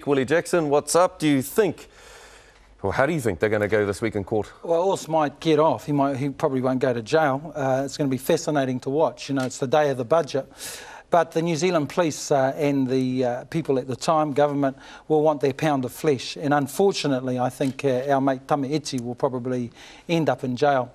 week. Willie Jackson, what's up? Do you think, or how do you think they're going to go this week in court? Well, Ors might get off. He probably won't go to jail. It's going to be fascinating to watch. You know, it's the day of the budget. But the New Zealand police and the people at the time, government, will want their pound of flesh. And unfortunately, I think our mate Tame Iti will probably end up in jail.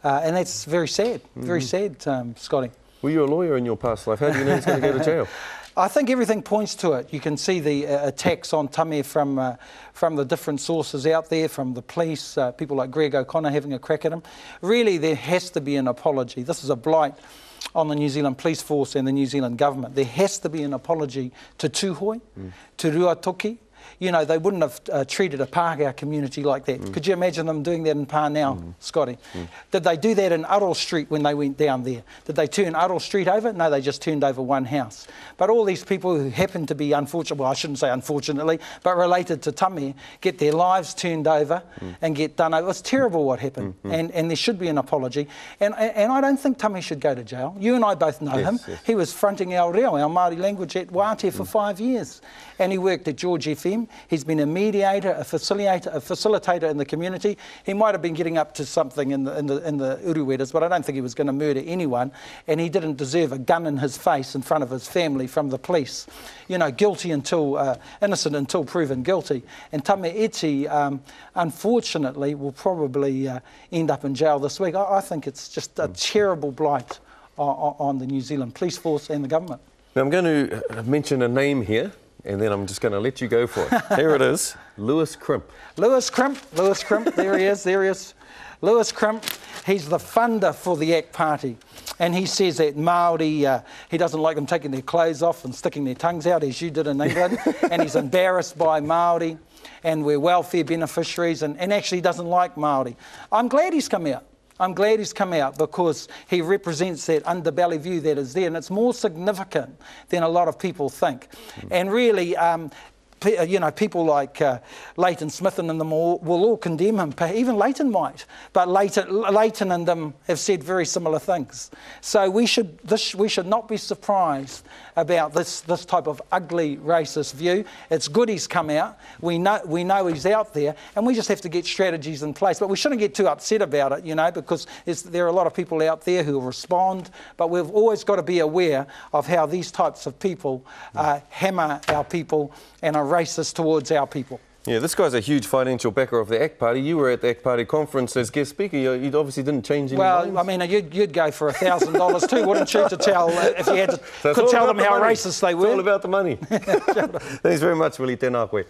And that's very sad, very sad, Scotty. Were you a lawyer in your past life? How do you know he's going to go to jail? I think everything points to it. You can see the attacks on Tame from the different sources out there, from the police, people like Greg O'Connor having a crack at him. Really, there has to be an apology. This is a blight on the New Zealand Police Force and the New Zealand government. There has to be an apology to Tūhoi, to Ruatoki. You know, they wouldn't have treated a Pākehā community like that. Could you imagine them doing that in Pānau, Scotty? Did they do that in Aroll Street when they went down there? Did they turn Aroll Street over? No, they just turned over one house. But all these people who happen to be unfortunate, well, I shouldn't say unfortunately, but related to Tame, get their lives turned over and get done over. It's terrible what happened, and there should be an apology. And I don't think Tame should go to jail. You and I both know him. Yes. He was fronting our reo, our Māori language at Wātea for 5 years. And he worked at George FM. He's been a mediator, a facilitator in the community. He might have been getting up to something in the uruwetas, but I don't think he was going to murder anyone. And he didn't deserve a gun in his face in front of his family from the police. You know, guilty until, innocent until proven guilty. And Tame Iti, unfortunately, will probably end up in jail this week. I think it's just a terrible blight on the New Zealand Police Force and the government. Now, I'm going to mention a name here, and then I'm just going to let you go for it. Here it is, Lewis Crimp. Lewis Crimp, there he is. Lewis Crimp, he's the funder for the ACT Party. And he says that Māori, he doesn't like them taking their clothes off and sticking their tongues out, as you did in England. And he's embarrassed by Māori, and we're welfare beneficiaries, and actually doesn't like Māori. I'm glad he's come out. I'm glad he's come out because he represents that underbelly view that is there, and it's more significant than a lot of people think. And really, you know, people like Leighton Smith and them will all condemn him. Even Leighton might, but Leighton and them have said very similar things. So we should not be surprised about this type of ugly racist view. It's good he's come out. We know he's out there, and we just have to get strategies in place. But we shouldn't get too upset about it, you know, because there are a lot of people out there who will respond. But we've always got to be aware of how these types of people hammer our people and are racist towards our people. Yeah, this guy's a huge financial backer of the ACT Party. You were at the ACT Party conference as guest speaker. You obviously didn't change any minds. Well, I mean, you'd go for $1,000 too, wouldn't you, to tell, if you had to, could tell them how racist they were. It's all about the money. Thanks very much, Willie. Tēnā koe.